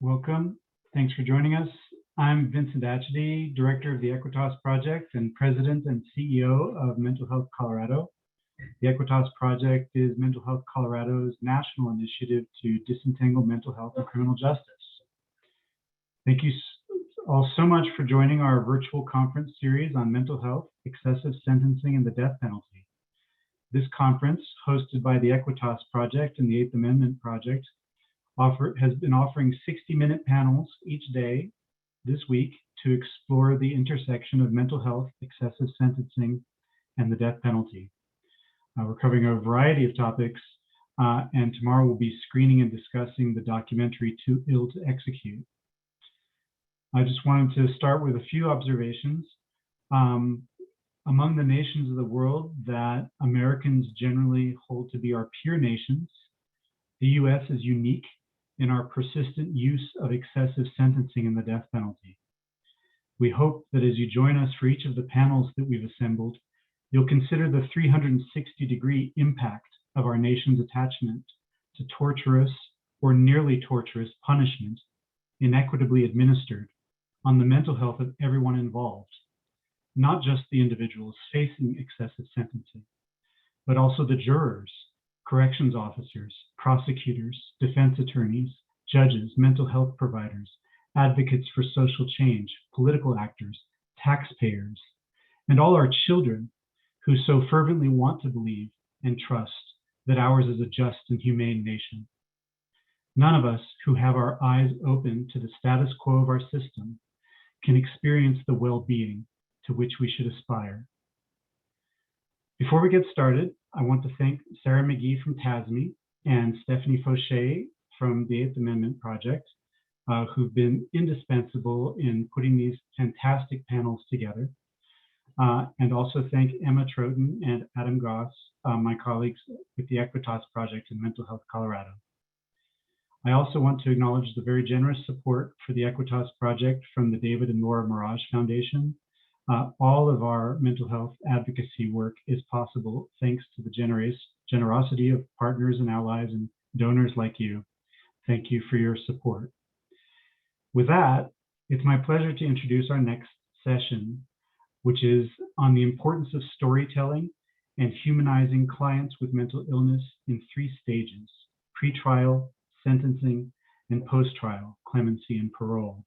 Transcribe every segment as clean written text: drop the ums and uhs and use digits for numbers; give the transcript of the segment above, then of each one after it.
Welcome. Thanks for joining us. I'm Vincent Adhd, Director of the Equitas Project and President and CEO of Mental Health Colorado. The Equitas Project is Mental Health Colorado's national initiative to disentangle mental health and criminal justice. Thank you all so much for joining our virtual conference series on mental health, excessive sentencing, and the death penalty. This conference, hosted by the Equitas Project and the Eighth Amendment Project, has been offering 60-minute panels each day this week to explore the intersection of mental health, excessive sentencing, and the death penalty. We're covering a variety of topics, and tomorrow we'll be screening and discussing the documentary Too Ill to Execute. I just wanted to start with a few observations. Among the nations of the world that Americans generally hold to be our peer nations, the US is unique in our persistent use of excessive sentencing and the death penalty. We hope that as you join us for each of the panels that we've assembled, you'll consider the 360-degree impact of our nation's attachment to torturous or nearly torturous punishment, inequitably administered, on the mental health of everyone involved, not just the individuals facing excessive sentencing, but also the jurors, corrections officers, prosecutors, defense attorneys, judges, mental health providers, advocates for social change, political actors, taxpayers, and all our children who so fervently want to believe and trust that ours is a just and humane nation. None of us who have our eyes open to the status quo of our system can experience the well-being to which we should aspire. Before we get started, I want to thank Sarah McGee from TASME and Stephanie Foshea from the Eighth Amendment Project, who've been indispensable in putting these fantastic panels together. And also thank Emma Troten and Adam Goss, my colleagues with the Equitas Project in Mental Health Colorado. I also want to acknowledge the very generous support for the Equitas Project from the David and Laura Mirage Foundation. All of our mental health advocacy work is possible thanks to the generosity of partners and allies and donors like you. Thank you for your support. With that, it's my pleasure to introduce our next session, which is on the importance of storytelling and humanizing clients with mental illness in 3 stages: pre-trial, sentencing, and post-trial, clemency and parole.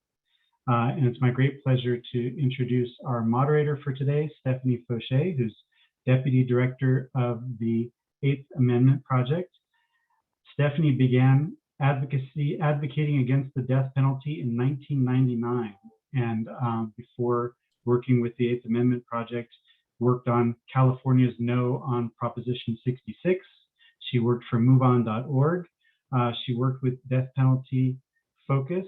And it's my great pleasure to introduce our moderator for today, Stephanie Foshea, who's Deputy Director of the Eighth Amendment Project. Stephanie began advocating against the death penalty in 1999, and before working with the Eighth Amendment Project, worked on California's no on Proposition 66. She worked for MoveOn.org. She worked with Death Penalty Focus,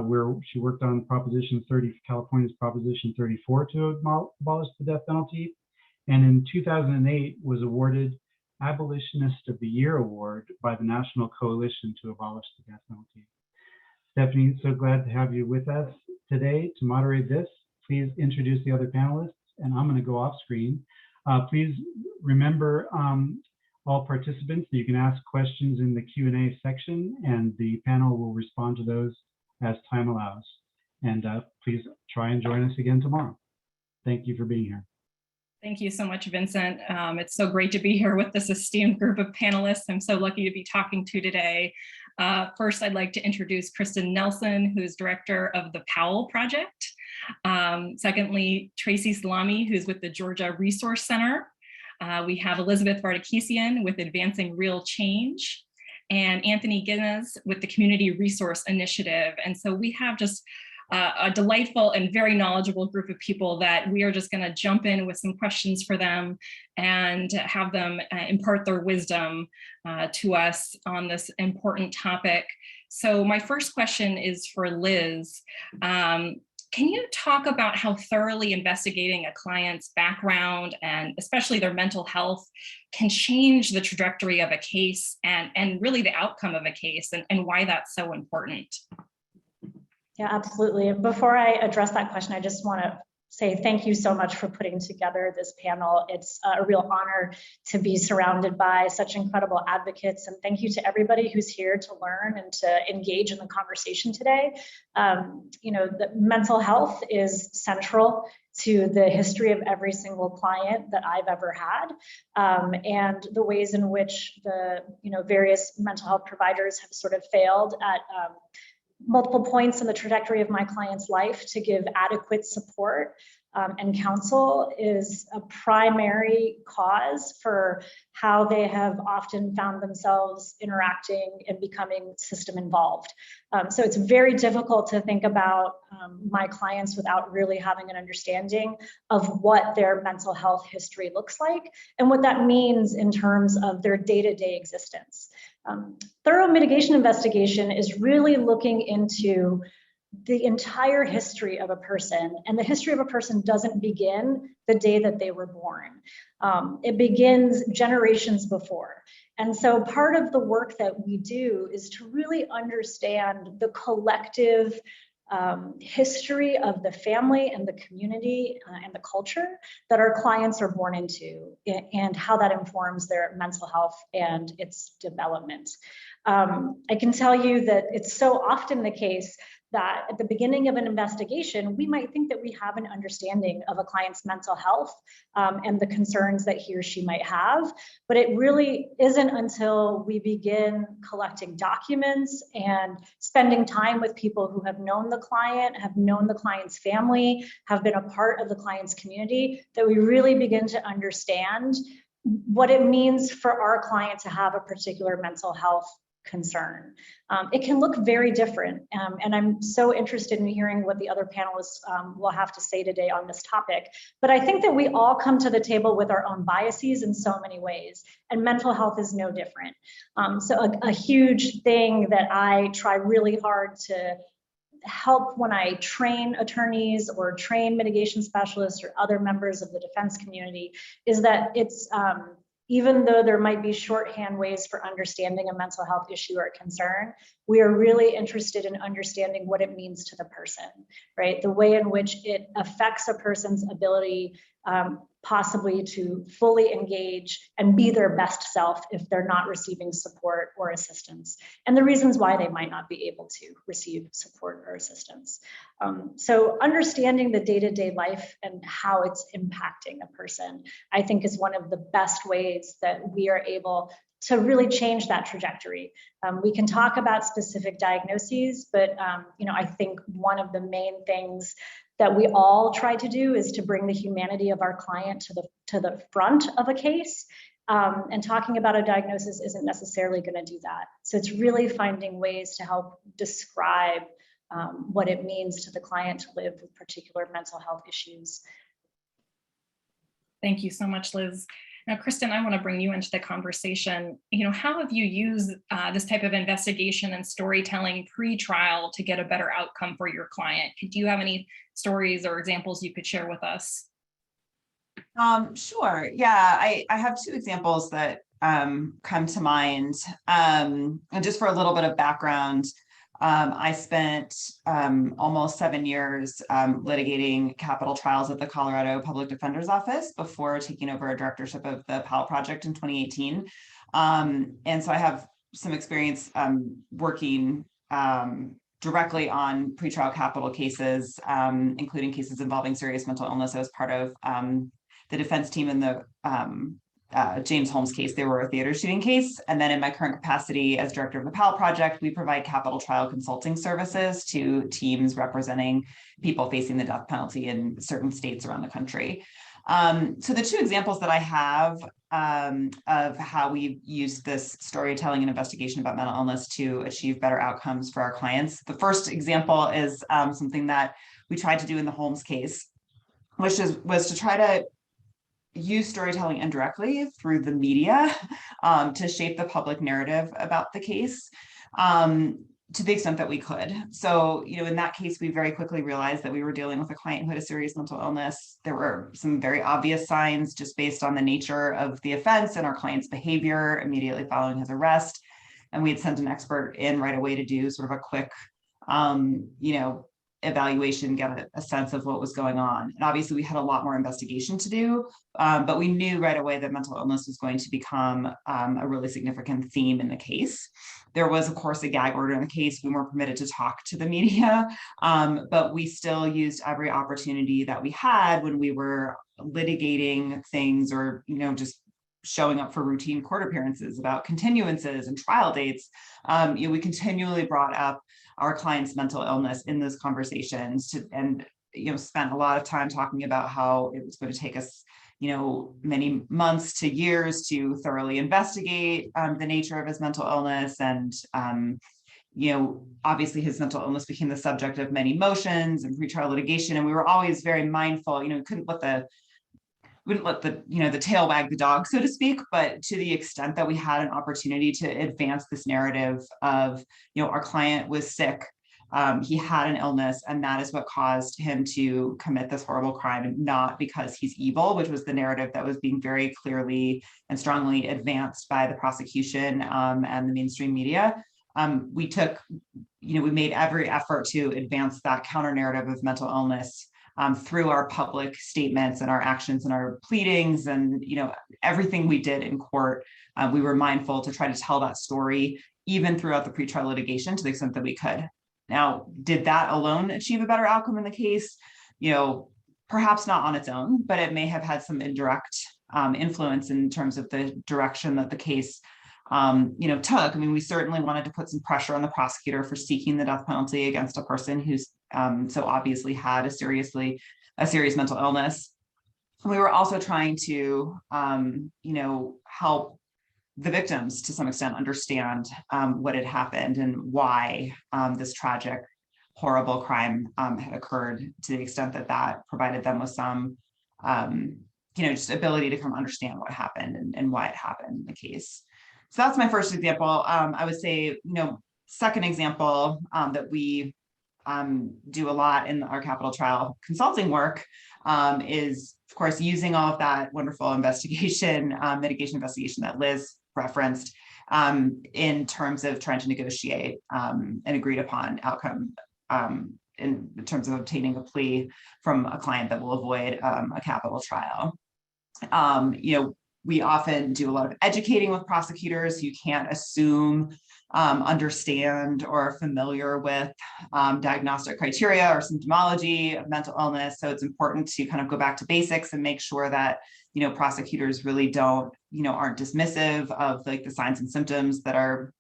where she worked on California's Proposition 34 to abolish the death penalty. And in 2008 was awarded Abolitionist of the Year Award by the National Coalition to Abolish the Death Penalty. Stephanie, so glad to have you with us today to moderate this. Please introduce the other panelists, and I'm going to go off screen. Please remember all participants that you can ask questions in the Q&A section, and the panel will respond to those as time allows. And please try and join us again tomorrow. Thank you for being here. Thank you so much, Vincent. It's so great to be here with this esteemed group of panelists I'm so lucky to be talking to today. First, I'd like to introduce Kristen Nelson, who's director of the Parole Project. Secondly, Tracy Salami, who's with the Georgia Resource Center. We have Elizabeth Vardakisian with Advancing Real Change, and Anthony Guinness with the Community Resource Initiative. And so we have just a delightful and very knowledgeable group of people that we are just going to jump in with some questions for them and have them impart their wisdom to us on this important topic. So my first question is for Liz. Can you talk about how thoroughly investigating a client's background and especially their mental health can change the trajectory of a case and really the outcome of a case, and why that's so important? Yeah, absolutely. Before I address that question, I just want to say thank you so much for putting together this panel. It's a real honor to be surrounded by such incredible advocates, and thank you to everybody who's here to learn and to engage in the conversation today. The mental health is central to the history of every single client that I've ever had, and the ways in which the various mental health providers have sort of failed at multiple points in the trajectory of my client's life to give adequate support and counsel is a primary cause for how they have often found themselves interacting and becoming system involved. So it's very difficult to think about my clients without really having an understanding of what their mental health history looks like and what that means in terms of their day-to-day existence. Thorough mitigation investigation is really looking into the entire history of a person, and the history of a person doesn't begin the day that they were born. It begins generations before. And so part of the work that we do is to really understand the collective history of the family and the community and the culture that our clients are born into, and how that informs their mental health and its development. I can tell you that it's so often the case that at the beginning of an investigation, we might think that we have an understanding of a client's mental health and the concerns that he or she might have, but it really isn't until we begin collecting documents and spending time with people who have known the client, have known the client's family, have been a part of the client's community, that we really begin to understand what it means for our client to have a particular mental health concern. It can look very different, and I'm so interested in hearing what the other panelists will have to say today on this topic. But I think that we all come to the table with our own biases in so many ways, and mental health is no different. So a huge thing that I try really hard to help when I train attorneys or train mitigation specialists or other members of the defense community is that it's even though there might be shorthand ways for understanding a mental health issue or concern, we are really interested in understanding what it means to the person, right? The way in which it affects a person's ability possibly to fully engage and be their best self if they're not receiving support or assistance, and the reasons why they might not be able to receive support or assistance. So understanding the day-to-day life and how it's impacting a person, I think, is one of the best ways that we are able to really change that trajectory. We can talk about specific diagnoses, but I think one of the main things that we all try to do is to bring the humanity of our client to the front of a case. And talking about a diagnosis isn't necessarily going to do that. So it's really finding ways to help describe what it means to the client to live with particular mental health issues. Thank you so much, Liz. Now, Kristen, I want to bring you into the conversation. How have you used this type of investigation and storytelling pre-trial to get a better outcome for your client? Do you have any stories or examples you could share with us? Sure. Yeah, I have two examples that come to mind. And just for a little bit of background, I spent almost 7 years litigating capital trials at the Colorado Public Defender's Office before taking over a directorship of the Parole Project in 2018. And so I have some experience working directly on pretrial capital cases, including cases involving serious mental illness. I was part of the defense team in the James Holmes case. They were a theater shooting case. And then in my current capacity as director of the Parole Project, we provide capital trial consulting services to teams representing people facing the death penalty in certain states around the country. So the two examples that I have of how we've used this storytelling and investigation about mental illness to achieve better outcomes for our clients. The first example is something that we tried to do in the Holmes case, which was to try to use storytelling indirectly through the media to shape the public narrative about the case to the extent that we could. So, in that case, we very quickly realized that we were dealing with a client who had a serious mental illness. There were some very obvious signs just based on the nature of the offense and our client's behavior immediately following his arrest. And we had sent an expert in right away to do sort of a quick, evaluation, get a sense of what was going on. And obviously we had a lot more investigation to do, but we knew right away that mental illness was going to become a really significant theme in the case. There was, of course, a gag order in the case. We weren't permitted to talk to the media, but we still used every opportunity that we had when we were litigating things or, just showing up for routine court appearances about continuances and trial dates. We continually brought up our client's mental illness in those conversations and spent a lot of time talking about how it was going to take us many months to years to thoroughly investigate the nature of his mental illness. And, obviously his mental illness became the subject of many motions and pretrial litigation. And we were always very mindful, we wouldn't let the tail wag the dog, so to speak, but to the extent that we had an opportunity to advance this narrative of, our client was sick, he had an illness, and that is what caused him to commit this horrible crime, not because he's evil, which was the narrative that was being very clearly and strongly advanced by the prosecution and the mainstream media. We made every effort to advance that counter narrative of mental illness through our public statements and our actions and our pleadings and everything we did in court. We were mindful to try to tell that story even throughout the pretrial litigation to the extent that we could. Now, did that alone achieve a better outcome in the case? Perhaps not on its own, but it may have had some indirect influence in terms of the direction that the case took. I mean, we certainly wanted to put some pressure on the prosecutor for seeking the death penalty against a person who's so obviously had a serious mental illness. We were also trying to, help the victims to some extent understand what had happened and why this tragic, horrible crime had occurred, to the extent that that provided them with some, just ability to come understand what happened and why it happened in the case. So that's my first example. I would say, second example that we do a lot in our capital trial consulting work is, of course, using all of that wonderful mitigation investigation that Liz referenced in terms of trying to negotiate an agreed upon outcome in terms of obtaining a plea from a client that will avoid a capital trial. We often do a lot of educating with prosecutors. You can't assume, understand, or are familiar with diagnostic criteria or symptomology of mental illness. So it's important to kind of go back to basics and make sure that, prosecutors really aren't dismissive of the signs and symptoms that are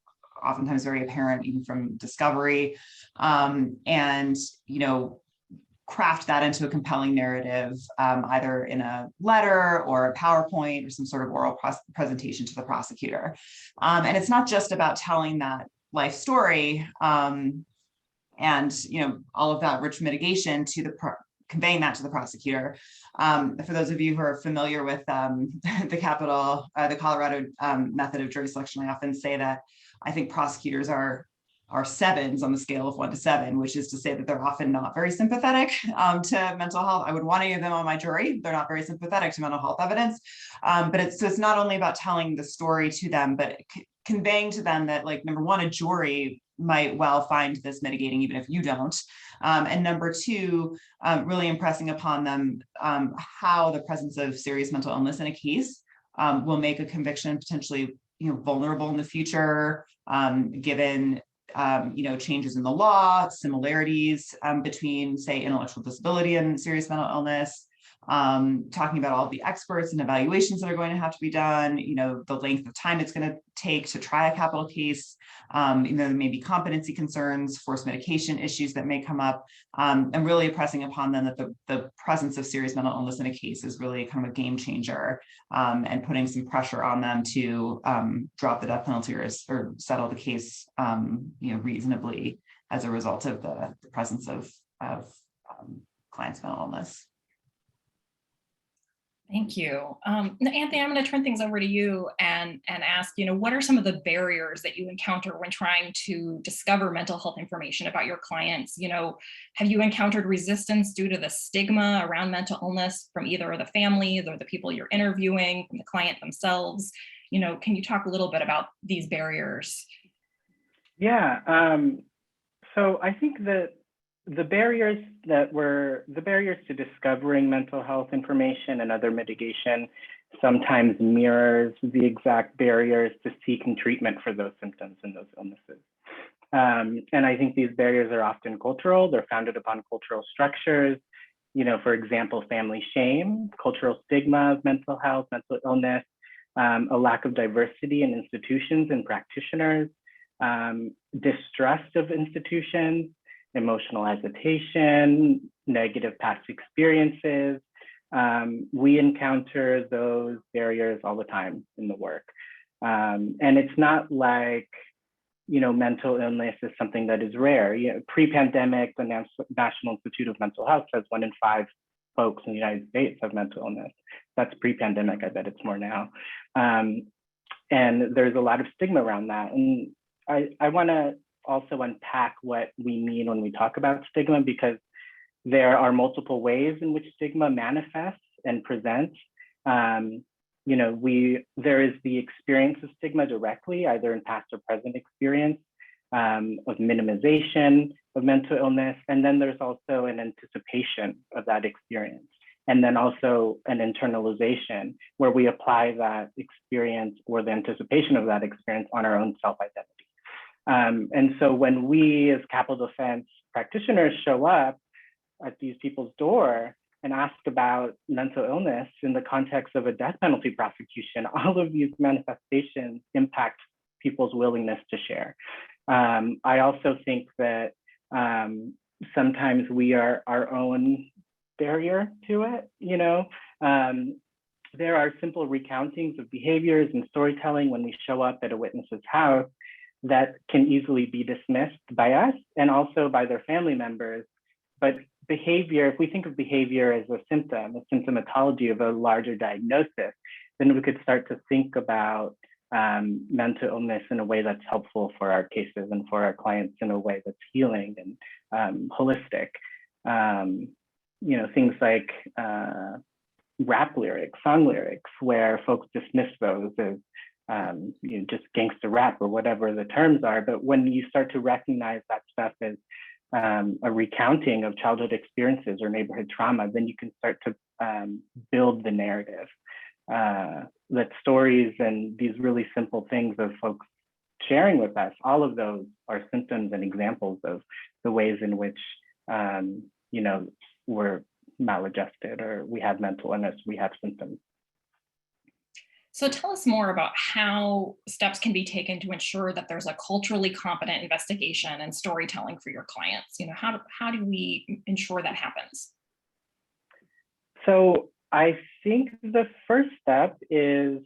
oftentimes very apparent even from discovery. And, craft that into a compelling narrative, either in a letter or a PowerPoint or some sort of oral presentation to the prosecutor. And it's not just about telling that life story and, all of that rich mitigation to conveying that to the prosecutor. For those of you who are familiar with the Colorado method of jury selection, I often say that I think prosecutors are sevens on the scale of 1 to 7, which is to say that they're often not very sympathetic to mental health. I would want any of them on my jury. They're not very sympathetic to mental health evidence. But it's not only about telling the story to them, but conveying to them that, number one, a jury might well find this mitigating, even if you don't. And number two, really impressing upon them how the presence of serious mental illness in a case will make a conviction potentially vulnerable in the future, given changes in the law, similarities between, say, intellectual disability and serious mental illness, talking about all the experts and evaluations that are going to have to be done, the length of time it's going to take to try a capital case, there may be competency concerns, forced medication issues that may come up, and really impressing upon them that the presence of serious mental illness in a case is really kind of a game changer, and putting some pressure on them to drop the death penalty or settle the case, reasonably as a result of the presence of client's mental illness. Thank you. Anthony, I'm going to turn things over to you and ask, what are some of the barriers that you encounter when trying to discover mental health information about your clients? Have you encountered resistance due to the stigma around mental illness from either the families or the people you're interviewing, from the client themselves? Can you talk a little bit about these barriers? Yeah. So I think that the barriers to discovering mental health information and other mitigation sometimes mirrors the exact barriers to seeking treatment for those symptoms and those illnesses. And I think these barriers are often cultural. They're founded upon cultural structures. For example, family shame, cultural stigma of mental health, mental illness, a lack of diversity in institutions and practitioners, distrust of institutions, emotional hesitation, negative past experiences. We encounter those barriers all the time in the work. And it's not like, mental illness is something that is rare. Pre-pandemic, the National Institute of Mental Health says 1 in 5 folks in the United States have mental illness. That's pre-pandemic, I bet it's more now. And there's a lot of stigma around that. And I wanna also unpack what we mean when we talk about stigma, because there are multiple ways in which stigma manifests and presents. There is the experience of stigma directly, either in past or present experience, of minimization of mental illness. And then there's also an anticipation of that experience. And then also an internalization where we apply that experience or the anticipation of that experience on our own self-identity. And so when we as capital defense practitioners show up at these people's door and ask about mental illness in the context of a death penalty prosecution, all of these manifestations impact people's willingness to share. I also think that sometimes we are our own barrier to it. There are simple recountings of behaviors and storytelling when we show up at a witness's house that can easily be dismissed by us and also by their family members. But behavior, if we think of behavior as a symptom, a symptomatology of a larger diagnosis, then we could start to think about mental illness in a way that's helpful for our cases and for our clients in a way that's healing and holistic. Things like rap lyrics, song lyrics, where folks dismiss those as just gangster rap or whatever the terms are. But when you start to recognize that stuff as a recounting of childhood experiences or neighborhood trauma, then you can start to build the narrative. That stories and these really simple things of folks sharing with us, all of those are symptoms and examples of the ways in which we're maladjusted or we have mental illness, we have symptoms. So tell us more about how steps can be taken to ensure that there's a culturally competent investigation and storytelling for your clients. How do we ensure that happens? So I think the first step is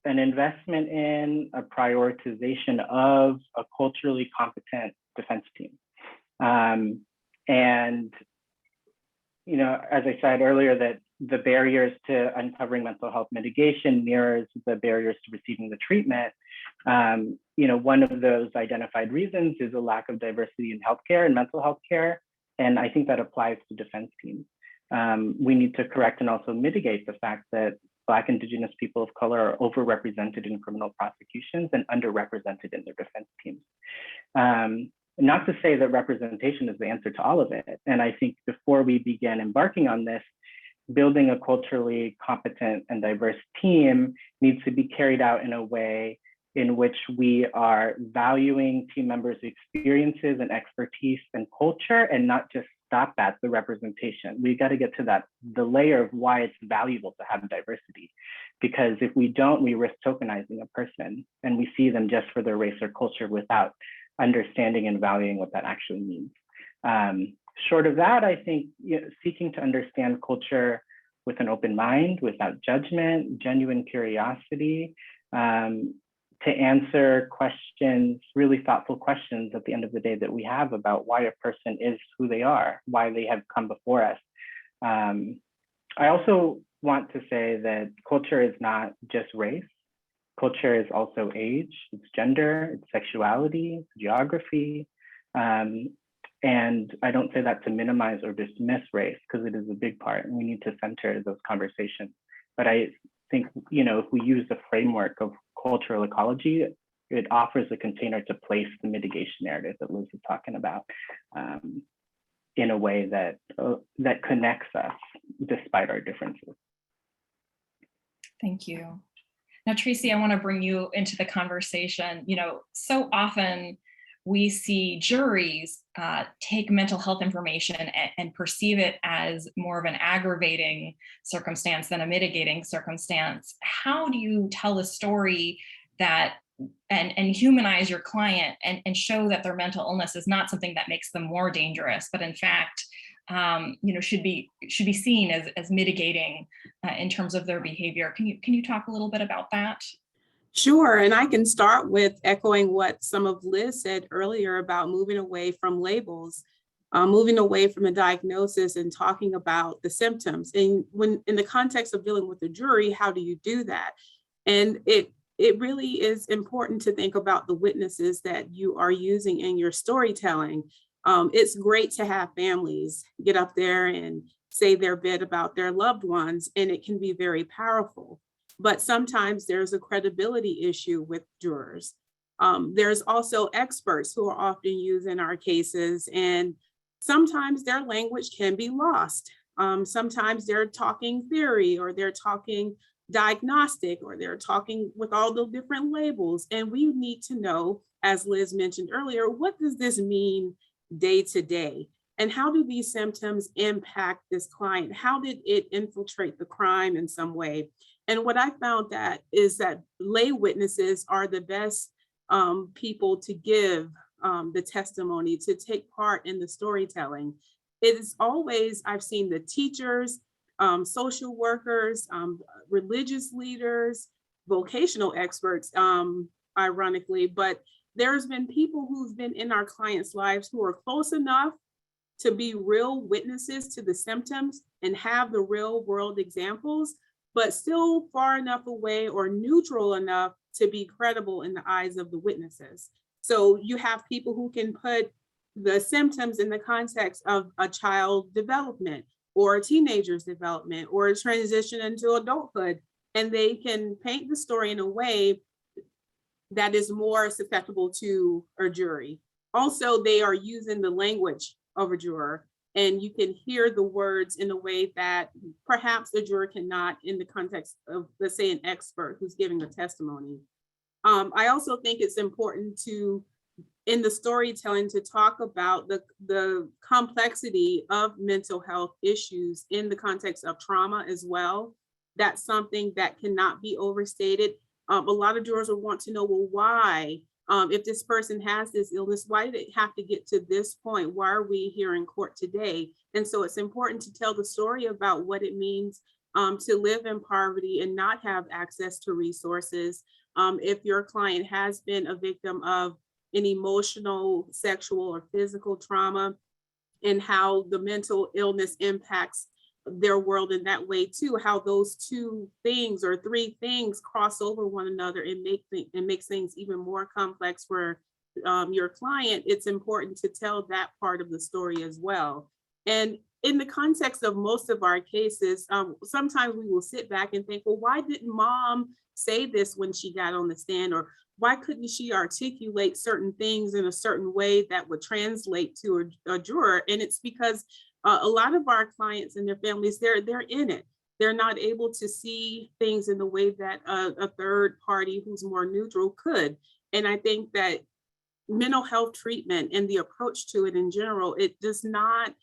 an investment in a prioritization of a culturally competent defense team. As I said earlier, that the barriers to uncovering mental health mitigation mirrors the barriers to receiving the treatment. One of those identified reasons is a lack of diversity in healthcare and mental health care. And I think that applies to defense teams. We need to correct and also mitigate the fact that Black, Indigenous people of color are overrepresented in criminal prosecutions and underrepresented in their defense teams. Not to say that representation is the answer to all of it. And I think before we begin embarking on this, building a culturally competent and diverse team needs to be carried out in a way in which we are valuing team members' experiences and expertise and culture and not just stop at the representation. We got to get to the layer of why it's valuable to have diversity. Because if we don't, we risk tokenizing a person and we see them just for their race or culture without understanding and valuing what that actually means. Short of that, I think seeking to understand culture with an open mind, without judgment, genuine curiosity, to answer questions, really thoughtful questions at the end of the day that we have about why a person is who they are, why they have come before us. I also want to say that culture is not just race. Culture is also age, it's gender, it's sexuality, it's geography. And I don't say that to minimize or dismiss race, because it is a big part and we need to center those conversations. But I think, if we use the framework of cultural ecology, it offers a container to place the mitigation narrative that Liz is talking about. in a way that that connects us despite our differences. Thank you. Now, Tracy, I want to bring you into the conversation. You know, so often we see juries take mental health information and perceive it as more of an aggravating circumstance than a mitigating circumstance. How do you tell a story that and humanize your client and show that their mental illness is not something that makes them more dangerous, but in fact, you know, should be seen as mitigating in terms of their behavior? Can you talk a little bit about that? Sure, and I can start with echoing what some of Liz said earlier about moving away from labels, moving away from a diagnosis and talking about the symptoms. And when in the context of dealing with the jury, how do you do that? And it really is important to think about the witnesses that you are using in your storytelling. It's great to have families get up there and say their bit about their loved ones, and it can be very powerful. But sometimes there's a credibility issue with jurors. There's also experts who are often used in our cases, and sometimes their language can be lost. Sometimes they're talking theory, or they're talking diagnostic, or they're talking with all the different labels. And we need to know, as Liz mentioned earlier, what does this mean day to day? And how do these symptoms impact this client? How did it infiltrate the crime in some way? And what I found is that lay witnesses are the best people to give the testimony, to take part in the storytelling. It is always, I've seen the teachers, social workers, religious leaders, vocational experts, ironically, but there's been people who've been in our clients' lives who are close enough to be real witnesses to the symptoms and have the real world examples, but still far enough away or neutral enough to be credible in the eyes of the witnesses. So you have people who can put the symptoms in the context of a child development or a teenager's development or a transition into adulthood, and they can paint the story in a way that is more susceptible to a jury. Also, they are using the language of a juror, and you can hear the words in a way that perhaps the juror cannot in the context of, let's say, an expert who's giving a testimony. I also think it's important to, in the storytelling, to talk about the complexity of mental health issues in the context of trauma as well. That's something that cannot be overstated. A lot of jurors will want to know, well, why? If this person has this illness, why did it have to get to this point? Why are we here in court today? And so it's important to tell the story about what it means to live in poverty and not have access to resources. If your client has been a victim of an emotional, sexual, or physical trauma, and how the mental illness impacts their world in that way too, how those two things or three things cross over one another and makes things even more complex for your client, it's important to tell that part of the story as well. And in the context of most of our cases, sometimes we will sit back and think, well, why didn't mom say this when she got on the stand? Or why couldn't she articulate certain things in a certain way that would translate to a juror? And it's because a lot of our clients and their families, they're in it. They're not able to see things in the way that a third party who's more neutral could. And I think that mental health treatment and the approach to it in general, it does not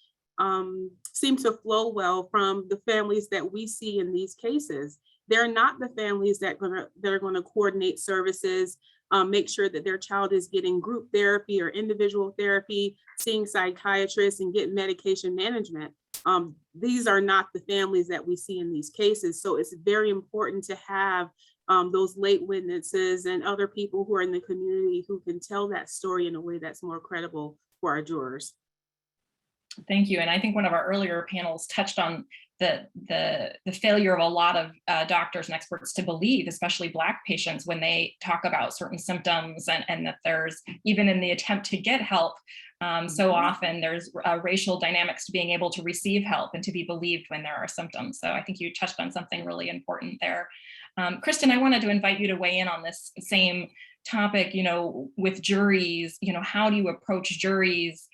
seem to flow well from the families that we see in these cases. They're not the families that are going to coordinate services, make sure that their child is getting group therapy or individual therapy, seeing psychiatrists, and getting medication management. These are not the families that we see in these cases. So it's very important to have those late witnesses and other people who are in the community who can tell that story in a way that's more credible for our jurors. Thank you. And I think one of our earlier panels touched on the failure of a lot of doctors and experts to believe, especially Black patients, when they talk about certain symptoms, and that there's, even in the attempt to get help, so often there's racial dynamics to being able to receive help and to be believed when there are symptoms. So I think you touched on something really important there. Kristen, I wanted to invite you to weigh in on this same topic, with juries, how do you approach juries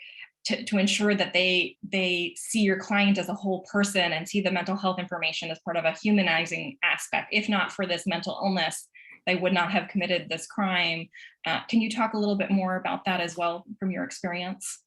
to ensure that they see your client as a whole person and see the mental health information as part of a humanizing aspect. If not for this mental illness, they would not have committed this crime. Can you talk a little bit more about that as well from your experience?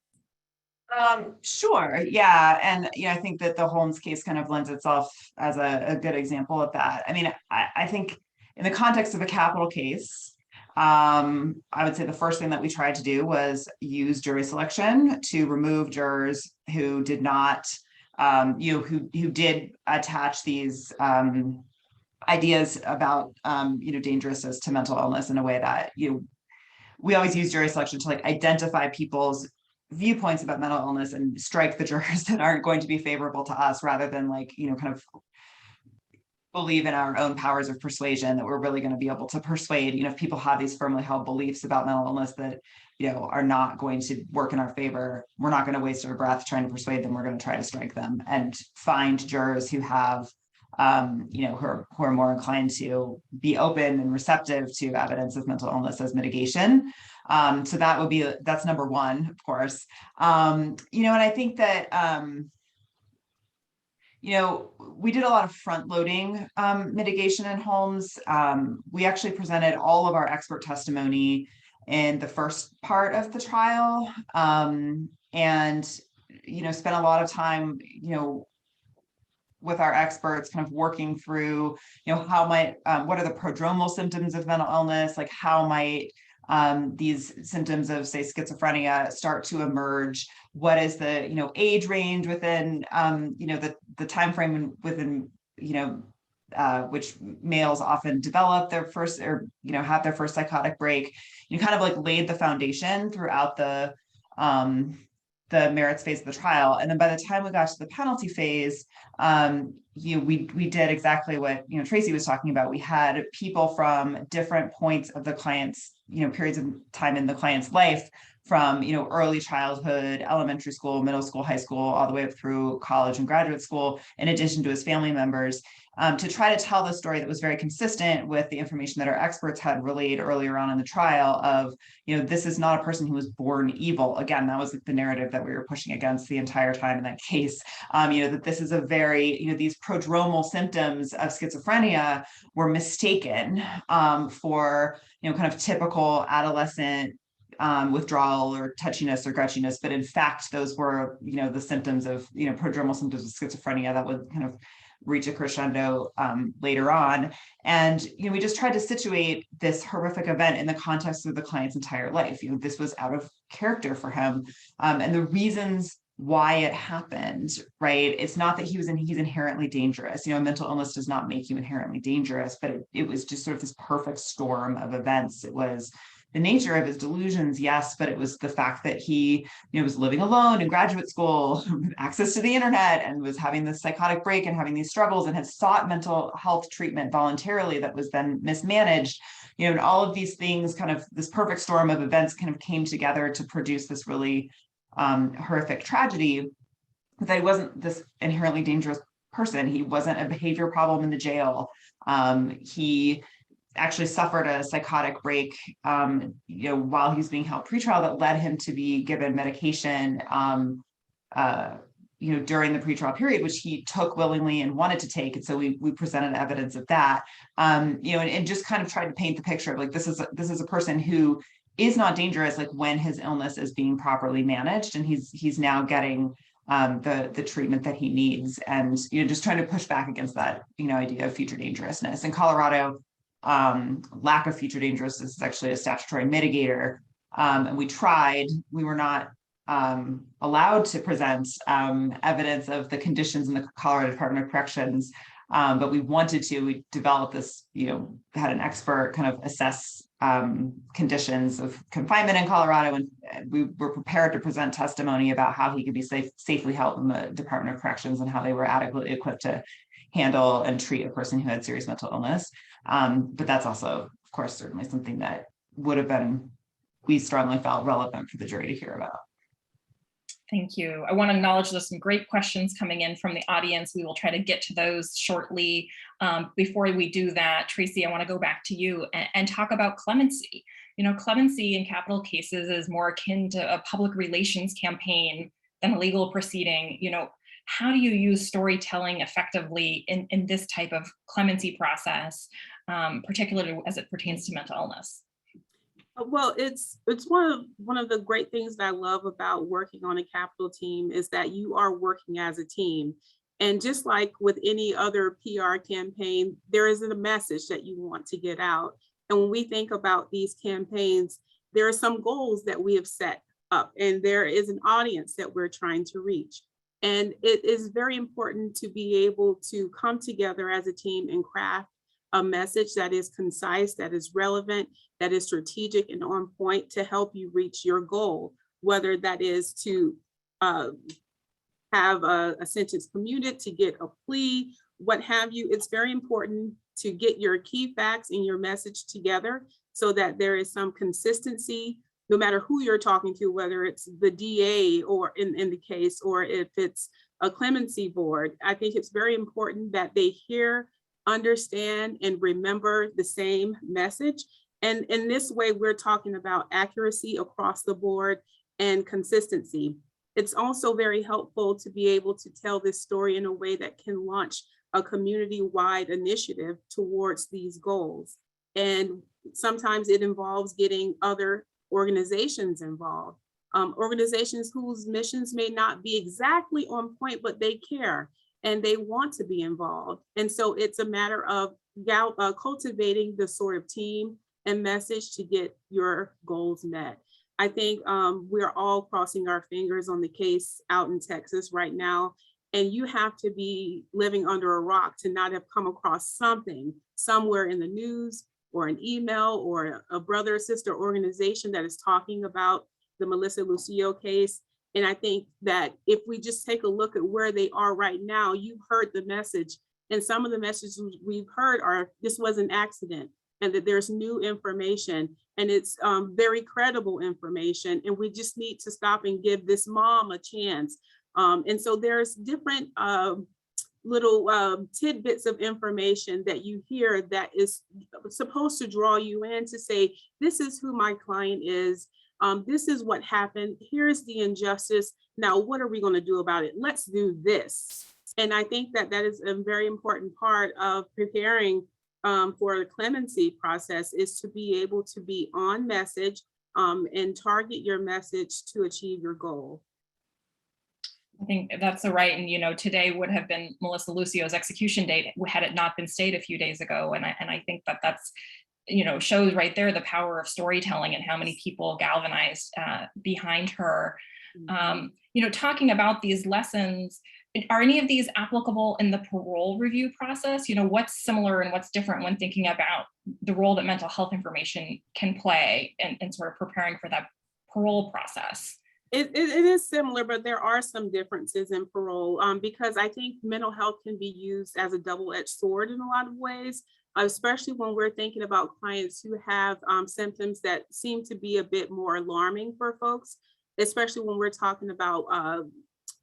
Sure. Yeah. And I think that the Holmes case kind of lends itself as a good example of that. I mean, I think in the context of a capital case, I would say the first thing that we tried to do was use jury selection to remove jurors who did not, who did attach these ideas about, dangerousness to mental illness in a way that, we always use jury selection to like identify people's viewpoints about mental illness and strike the jurors that aren't going to be favorable to us, rather than like, kind of believe in our own powers of persuasion, that we're really going to be able to persuade, if people have these firmly held beliefs about mental illness that, are not going to work in our favor, we're not going to waste our breath trying to persuade them. We're going to try to strike them and find jurors who have, who are more inclined to be open and receptive to evidence of mental illness as mitigation. So that's number one, of course. And I think that, we did a lot of front loading mitigation in Holmes. We actually presented all of our expert testimony in the first part of the trial, and, spent a lot of time, with our experts kind of working through, how might, what are the prodromal symptoms of mental illness? Like how might these symptoms of, say, schizophrenia start to emerge? What is the, age range within, the time frame within, which males often develop their first, or, have their first psychotic break? You kind of like laid the foundation throughout the merits phase of the trial. And then by the time we got to the penalty phase, we did exactly what, Tracy was talking about. We had people from different points of the client's, periods of time in the client's life, from, early childhood, elementary school, middle school, high school, all the way up through college and graduate school, in addition to his family members, to try to tell the story that was very consistent with the information that our experts had relayed earlier on in the trial of, this is not a person who was born evil. Again, that was the narrative that we were pushing against the entire time in that case. That this is a very, these prodromal symptoms of schizophrenia were mistaken for, kind of typical adolescent withdrawal or touchiness or grouchiness, but in fact, those were, the symptoms of, prodromal symptoms of schizophrenia that would kind of reach a crescendo later on. And, we just tried to situate this horrific event in the context of the client's entire life. This was out of character for him. And the reasons why it happened, right? It's not that he's inherently dangerous. Mental illness does not make you inherently dangerous, but it was just sort of this perfect storm of events. It was the nature of his delusions, yes, but it was the fact that he, was living alone in graduate school, with access to the internet, and was having this psychotic break and having these struggles, and had sought mental health treatment voluntarily that was then mismanaged. And all of these things, kind of this perfect storm of events, kind of came together to produce this really horrific tragedy. That he wasn't this inherently dangerous person. He wasn't a behavior problem in the jail. He actually suffered a psychotic break, while he was being held pretrial, that led him to be given medication, during the pretrial period, which he took willingly and wanted to take. And so we presented evidence of that, and just kind of tried to paint the picture of like, this is a person who is not dangerous, like when his illness is being properly managed, and he's now getting the treatment that he needs, and just trying to push back against that idea of future dangerousness. In Colorado, lack of future dangerousness is actually a statutory mitigator, and we were not allowed to present evidence of the conditions in the Colorado Department of Corrections, but we wanted to. We developed this, had an expert kind of assess conditions of confinement in Colorado, and we were prepared to present testimony about how he could be safely held in the Department of Corrections, and how they were adequately equipped to handle and treat a person who had serious mental illness. But that's also, of course, certainly something that would have been, we strongly felt, relevant for the jury to hear about. Thank you. I want to acknowledge there's some great questions coming in from the audience. We will try to get to those shortly. Before we do that, Tracy, I want to go back to you and talk about clemency. Clemency in capital cases is more akin to a public relations campaign than a legal proceeding. How do you use storytelling effectively in this type of clemency process, particularly as it pertains to mental illness? Well, it's one of the great things that I love about working on a capital team is that you are working as a team. And just like with any other PR campaign, there is a message that you want to get out. And when we think about these campaigns, there are some goals that we have set up, and there is an audience that we're trying to reach. And it is very important to be able to come together as a team and craft a message that is concise, that is relevant, that is strategic and on point to help you reach your goal, whether that is to have a sentence commuted, to get a plea, what have you. It's very important to get your key facts and your message together so that there is some consistency, no matter who you're talking to, whether it's the DA or in the case, or if it's a clemency board. I think it's very important that they hear, understand, and remember the same message. And in this way, we're talking about accuracy across the board and consistency. It's also very helpful to be able to tell this story in a way that can launch a community-wide initiative towards these goals. And sometimes it involves getting other organizations involved, organizations whose missions may not be exactly on point, but they care and they want to be involved. And so it's a matter of cultivating the sort of team and message to get your goals met. I think we're all crossing our fingers on the case out in Texas right now. And you have to be living under a rock to not have come across something somewhere in the news or an email or a brother or sister organization that is talking about the Melissa Lucio case. And I think that if we just take a look at where they are right now, you've heard the message. And some of the messages we've heard are, this was an accident, and that there's new information, and it's very credible information. And we just need to stop and give this mom a chance. And so there's different little tidbits of information that you hear that is supposed to draw you in to say, this is who my client is. This is what happened. Here's the injustice. Now, what are we going to do about it? Let's do this. And I think that that is a very important part of preparing for the clemency process, is to be able to be on message and target your message to achieve your goal. I think that's right. And, today would have been Melissa Lucio's execution date had it not been stayed a few days ago. And I think that that's, shows right there the power of storytelling and how many people galvanized behind her. Talking about these lessons, are any of these applicable in the parole review process? What's similar and what's different when thinking about the role that mental health information can play and sort of preparing for that parole process? It is similar, but there are some differences in parole because I think mental health can be used as a double-edged sword in a lot of ways, especially when we're thinking about clients who have symptoms that seem to be a bit more alarming for folks, especially when we're talking about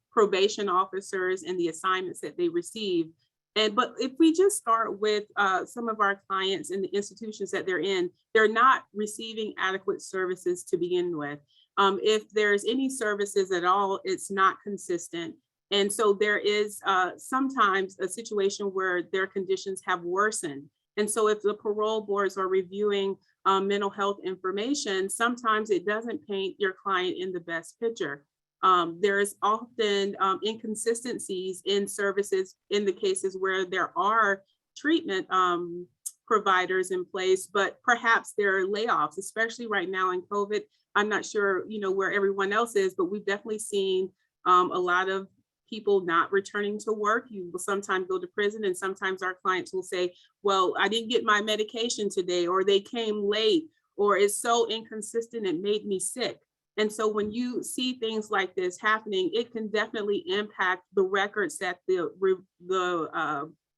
probation officers and the assignments that they receive. But if we just start with some of our clients and the institutions that they're in, they're not receiving adequate services to begin with. If there's any services at all, it's not consistent. And so there is sometimes a situation where their conditions have worsened. And so if the parole boards are reviewing mental health information, sometimes it doesn't paint your client in the best picture. There's often inconsistencies in services in the cases where there are treatment providers in place, but perhaps there are layoffs, especially right now in COVID. I'm not sure, where everyone else is, but we've definitely seen a lot of people not returning to work. You will sometimes go to prison, and sometimes our clients will say, well, I didn't get my medication today, or they came late, or it's so inconsistent, it made me sick. And so when you see things like this happening, it can definitely impact the records that the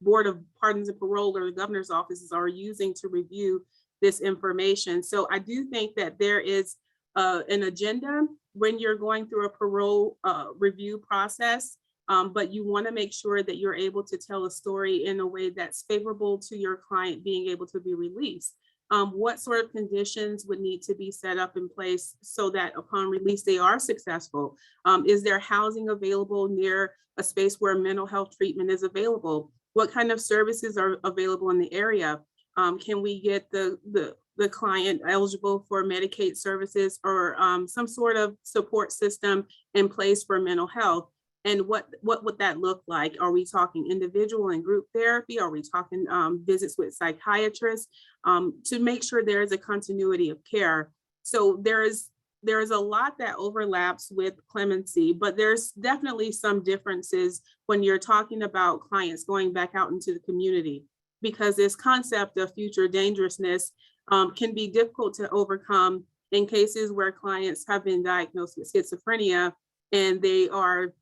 Board of Pardons and Parole or the governor's offices are using to review this information. So I do think that there is an agenda when you're going through a parole review process, but you want to make sure that you're able to tell a story in a way that's favorable to your client being able to be released. what sort of conditions would need to be set up in place so that upon release they are successful? Is there housing available near a space where mental health treatment is available? What kind of services are available in the area? Can we get the client eligible for Medicaid services or some sort of support system in place for mental health? And what would that look like? Are we talking individual and group therapy? Are we talking visits with psychiatrists to make sure there is a continuity of care? So there's a lot that overlaps with Clemency, but there's definitely some differences when you're talking about clients going back out into the community, because this concept of future dangerousness can be difficult to overcome in cases where clients have been diagnosed with schizophrenia and they are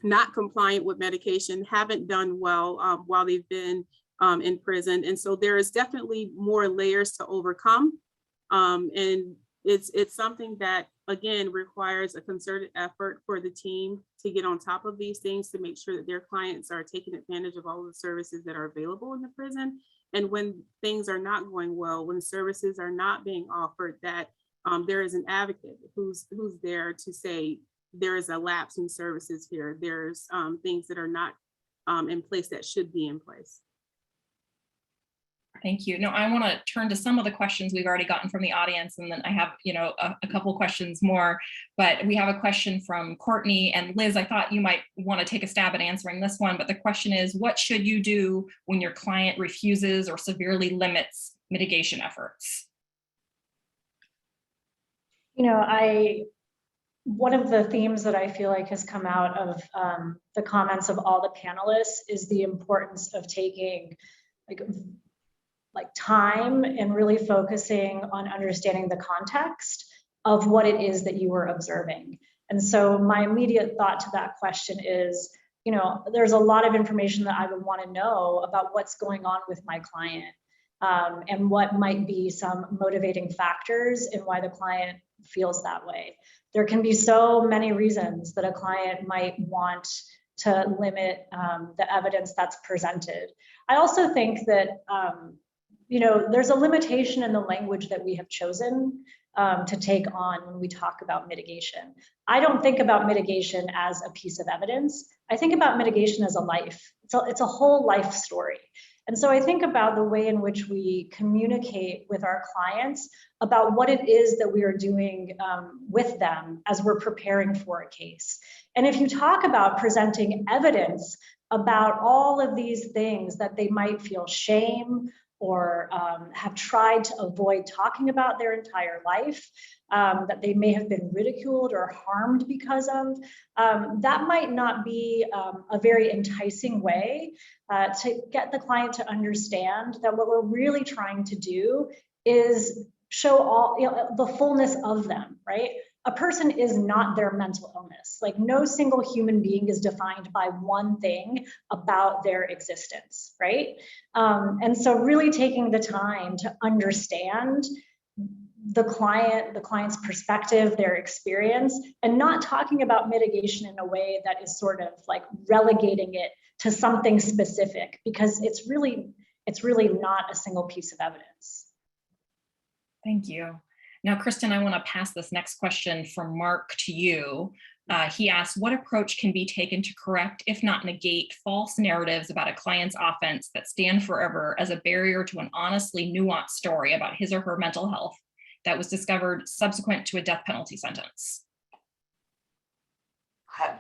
not compliant with medication, haven't done well while they've been in prison. And so there is definitely more layers to overcome. And it's something that, again, requires a concerted effort for the team to get on top of these things, to make sure that their clients are taking advantage of all of the services that are available in the prison. And when things are not going well, when services are not being offered, that there is an advocate who's there to say, there is a lapse in services here. There's things that are not in place that should be in place. Thank you. No, I want to turn to some of the questions we've already gotten from the audience, and then I have, a couple questions more. But we have a question from Courtney and Liz. I thought you might want to take a stab at answering this one, but the question is, what should you do when your client refuses or severely limits mitigation efforts? One of the themes that I feel like has come out of the comments of all the panelists is the importance of taking like time and really focusing on understanding the context of what it is that you were observing. And so my immediate thought to that question is, there's a lot of information that I would want to know about what's going on with my client and what might be some motivating factors in why the client feels that way. There can be so many reasons that a client might want to limit the evidence that's presented. I also think that, there's a limitation in the language that we have chosen to take on when we talk about mitigation. I don't think about mitigation as a piece of evidence. I think about mitigation as a life. It's a whole life story. And so I think about the way in which we communicate with our clients about what it is that we are doing with them as we're preparing for a case. And if you talk about presenting evidence about all of these things that they might feel shame or have tried to avoid talking about their entire life, that they may have been ridiculed or harmed because of, that might not be a very enticing way to get the client to understand that what we're really trying to do is show all the fullness of them, right? A person is not their mental illness. Like, no single human being is defined by one thing about their existence, right? And so really taking the time to understand the client's perspective, their experience, and not talking about mitigation in a way that is sort of like relegating it to something specific, because it's really not a single piece of evidence. Thank you. Now, Kristen, I want to pass this next question from Mark to you. He asked, what approach can be taken to correct, if not negate, false narratives about a client's offense that stand forever as a barrier to an honestly nuanced story about his or her mental health that was discovered subsequent to a death penalty sentence?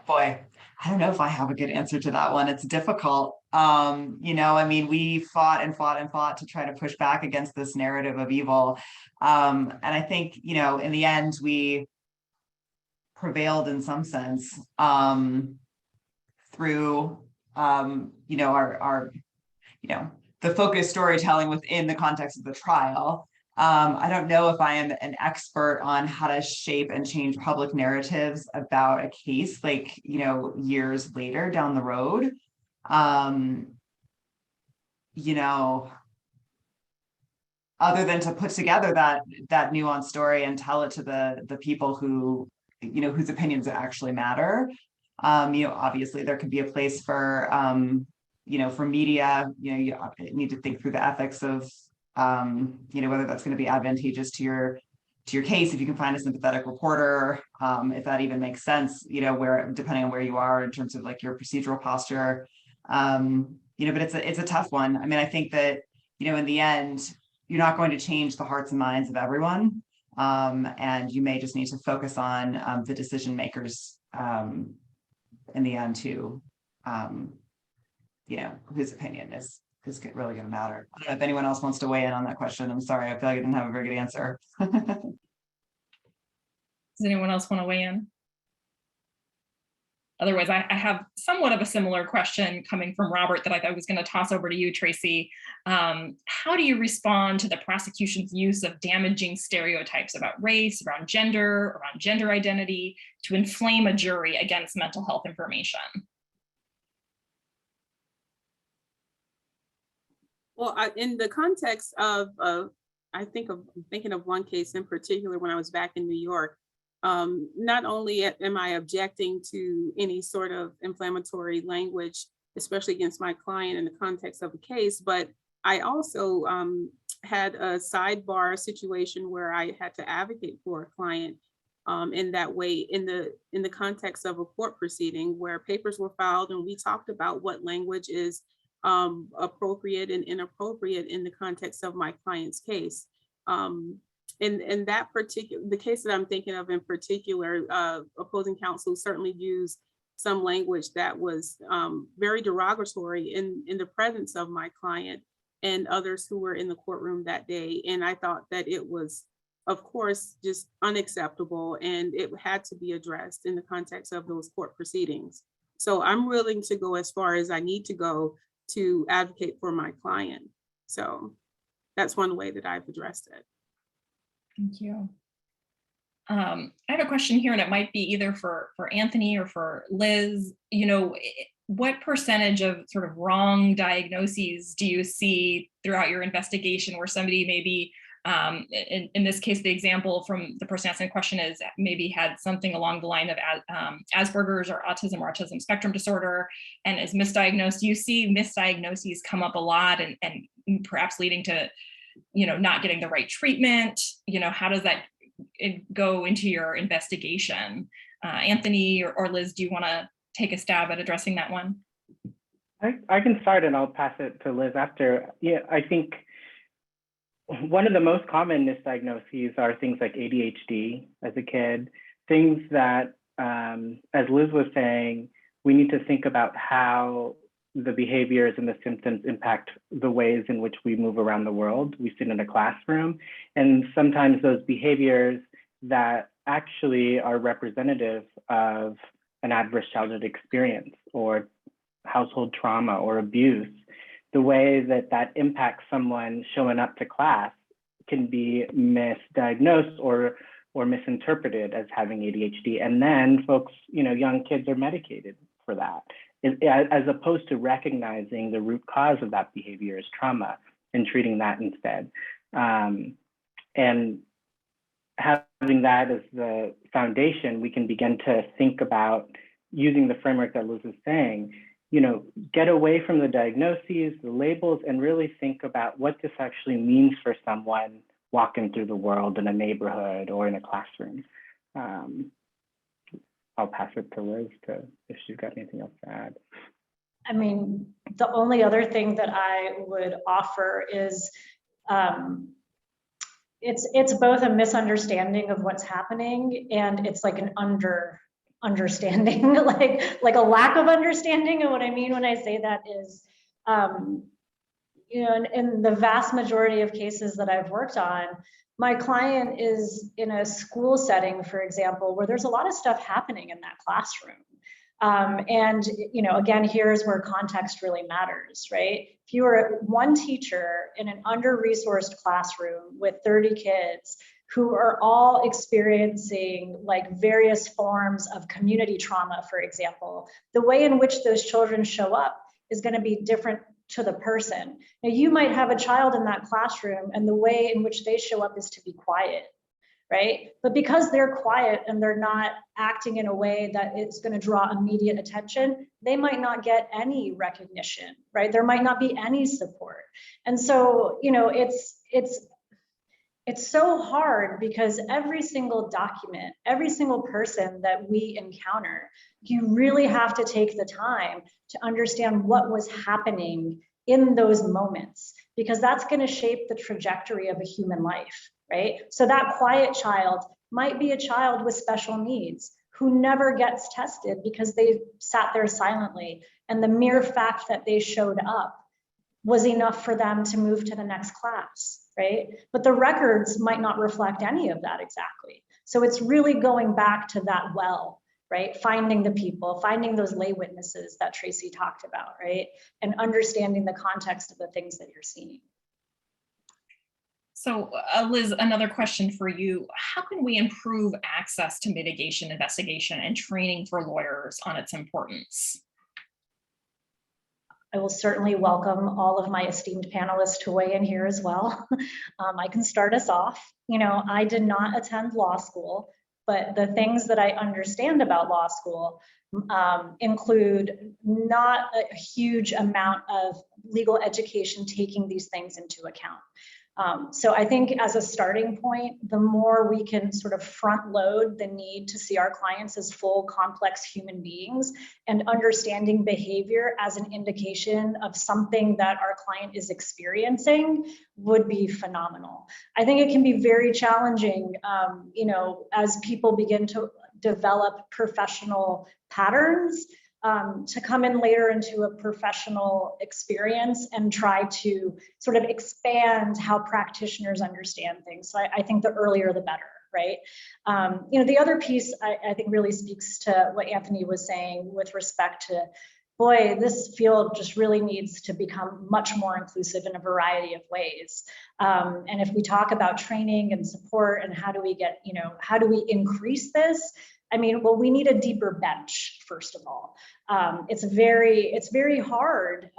Boy, I don't know if I have a good answer to that one. It's difficult. We fought to try to push back against this narrative of evil. And I think, in the end, we prevailed in some sense through, the focused storytelling within the context of the trial. I don't know if I am an expert on how to shape and change public narratives about a case years later down the road. Other than to put together that nuanced story and tell it to the people who, whose opinions actually matter. Obviously there could be a place for, for media, you need to think through the ethics of whether that's going to be advantageous to your case, if you can find a sympathetic reporter, if that even makes sense, where depending on where you are in terms of like your procedural posture, but it's a tough one. I mean, I think that, in the end, you're not going to change the hearts and minds of everyone. And you may just need to focus on the decision makers in the end too, whose opinion is really going to matter. I don't know if anyone else wants to weigh in on that question. I'm sorry, I feel like I didn't have a very good answer. Does anyone else want to weigh in? Otherwise, I have somewhat of a similar question coming from Robert that I was going to toss over to you, Tracy. How do you respond to the prosecution's use of damaging stereotypes about race, around gender identity, to inflame a jury against mental health information? Well, in the context of, I'm thinking of one case in particular when I was back in New York. Not only am I objecting to any sort of inflammatory language, especially against my client in the context of a case, but I also had a sidebar situation where I had to advocate for a client in that way, in the context of a court proceeding where papers were filed and we talked about what language is appropriate and inappropriate in the context of my client's case. In that particular, the case that I'm thinking of in particular, opposing counsel certainly used some language that was very derogatory in the presence of my client and others who were in the courtroom that day. And I thought that it was, of course, just unacceptable, and it had to be addressed in the context of those court proceedings. So I'm willing to go as far as I need to go to advocate for my client. So that's one way that I've addressed it. Thank you. I have a question here, and it might be either for Anthony or for Liz. What percentage of sort of wrong diagnoses do you see throughout your investigation where somebody maybe, in this case, the example from the person asking the question is maybe had something along the line of Asperger's or autism spectrum disorder and is misdiagnosed? You see misdiagnoses come up a lot and perhaps leading to not getting the right treatment. How does that go into your investigation? Anthony or Liz, do you want to take a stab at addressing that one? I can start and I'll pass it to Liz after. Yeah, I think one of the most common misdiagnoses are things like ADHD as a kid, things that, as Liz was saying, we need to think about how the behaviors and the symptoms impact the ways in which we move around the world. We sit in a classroom, and sometimes those behaviors that actually are representative of an adverse childhood experience or household trauma or abuse, the way that impacts someone showing up to class can be misdiagnosed or misinterpreted as having ADHD. And then folks, young kids are medicated for that, as opposed to recognizing the root cause of that behavior as trauma and treating that instead. And having that as the foundation, we can begin to think about using the framework that Liz is saying, get away from the diagnoses, the labels, and really think about what this actually means for someone walking through the world in a neighborhood or in a classroom. I'll pass it to Liz if she's got anything else to add. I mean, the only other thing that I would offer is it's both a misunderstanding of what's happening and it's like an understanding, like a lack of understanding. And what I mean when I say that is, in the vast majority of cases that I've worked on, my client is in a school setting, for example, where there's a lot of stuff happening in that classroom. And again, here's where context really matters, right? If you are one teacher in an under-resourced classroom with 30 kids who are all experiencing like various forms of community trauma, for example, the way in which those children show up is going to be different to the person. Now, you might have a child in that classroom and the way in which they show up is to be quiet, right? But because they're quiet and they're not acting in a way that is going to draw immediate attention, they might not get any recognition, right? There might not be any support. And so, you know, it's so hard because every single document, every single person that we encounter, you really have to take the time to understand what was happening in those moments, because that's going to shape the trajectory of a human life, right? So that quiet child might be a child with special needs who never gets tested because they sat there silently. And the mere fact that they showed up was enough for them to move to the next class, right? But the records might not reflect any of that exactly. So it's really going back to that well, right? Finding the people, finding those lay witnesses that Tracy talked about, right? And understanding the context of the things that you're seeing. So Liz, another question for you. How can we improve access to mitigation, investigation, and training for lawyers on its importance? I will certainly welcome all of my esteemed panelists to weigh in here as well. I can start us off. You know, I did not attend law school, but the things that I understand about law school include not a huge amount of legal education taking these things into account. So I think as a starting point, the more we can sort of front load the need to see our clients as full, complex human beings and understanding behavior as an indication of something that our client is experiencing would be phenomenal. I think it can be very challenging, you know, as people begin to develop professional patterns to come in later into a professional experience and try to sort of expand how practitioners understand things. So I think the earlier the better, right? You know, the other piece I think really speaks to what Anthony was saying with respect to, boy, this field just really needs to become much more inclusive in a variety of ways. And if we talk about training and support and how do we get, you know, how do we increase this? I mean, well, we need a deeper bench, first of all. It's very hard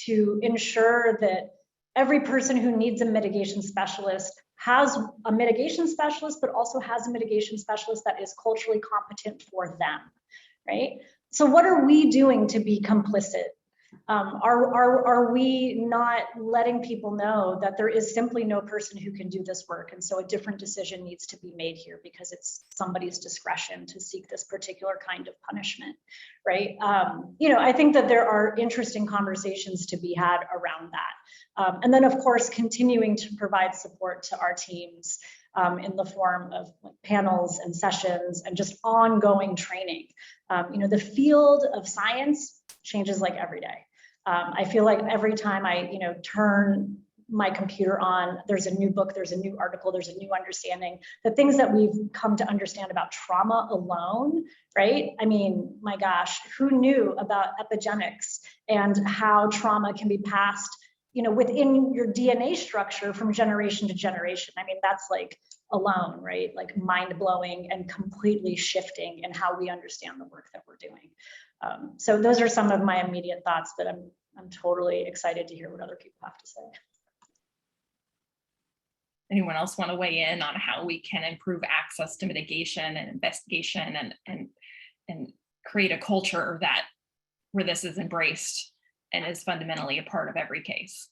to ensure that every person who needs a mitigation specialist has a mitigation specialist, but also has a mitigation specialist that is culturally competent for them, right? So what are we doing to be complicit? Are we not letting people know that there is simply no person who can do this work? And so a different decision needs to be made here because it's somebody's discretion to seek this particular kind of punishment, right? You know, I think that there are interesting conversations to be had around that. And then of course, continuing to provide support to our teams in the form of panels and sessions and just ongoing training. You know, the field of science changes like every day. I feel like every time I, you know, turn my computer on, there's a new book, there's a new article, there's a new understanding. The things that we've come to understand about trauma alone, right? I mean, my gosh, who knew about epigenetics and how trauma can be passed, you know, within your DNA structure from generation to generation? I mean, that's like alone, right? Like mind blowing and completely shifting in how we understand the work that we're doing. So those are some of my immediate thoughts that I'm totally excited to hear what other people have to say. Anyone else want to weigh in on how we can improve access to mitigation and investigation and create a culture that where this is embraced and is fundamentally a part of every case?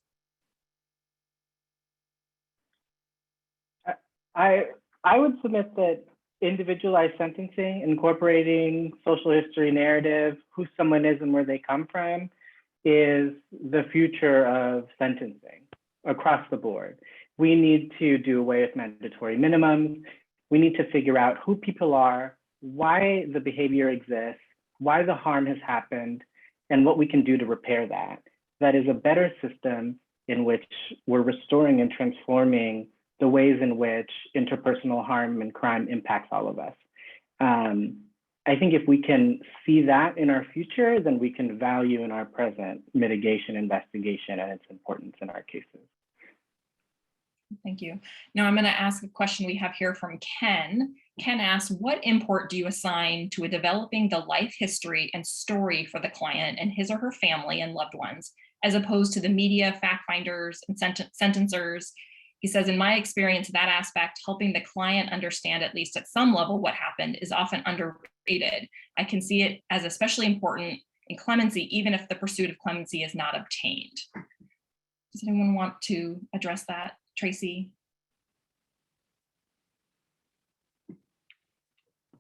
I would submit that individualized sentencing, incorporating social history narrative, who someone is and where they come from, is the future of sentencing across the board. We need to do away with mandatory minimums. We need to figure out who people are, why the behavior exists, why the harm has happened, and what we can do to repair that. That is a better system in which we're restoring and transforming the ways in which interpersonal harm and crime impacts all of us. I think if we can see that in our future, then we can value in our present mitigation, investigation, and its importance in our cases. Thank you. Now I'm going to ask a question we have here from Ken. Ken asks, what import do you assign to a developing the life history and story for the client and his or her family and loved ones, as opposed to the media, fact finders, and sentencers, He says, in my experience, that aspect, helping the client understand at least at some level what happened, is often underrated. I can see it as especially important in clemency, even if the pursuit of clemency is not obtained. Does anyone want to address that? Tracy?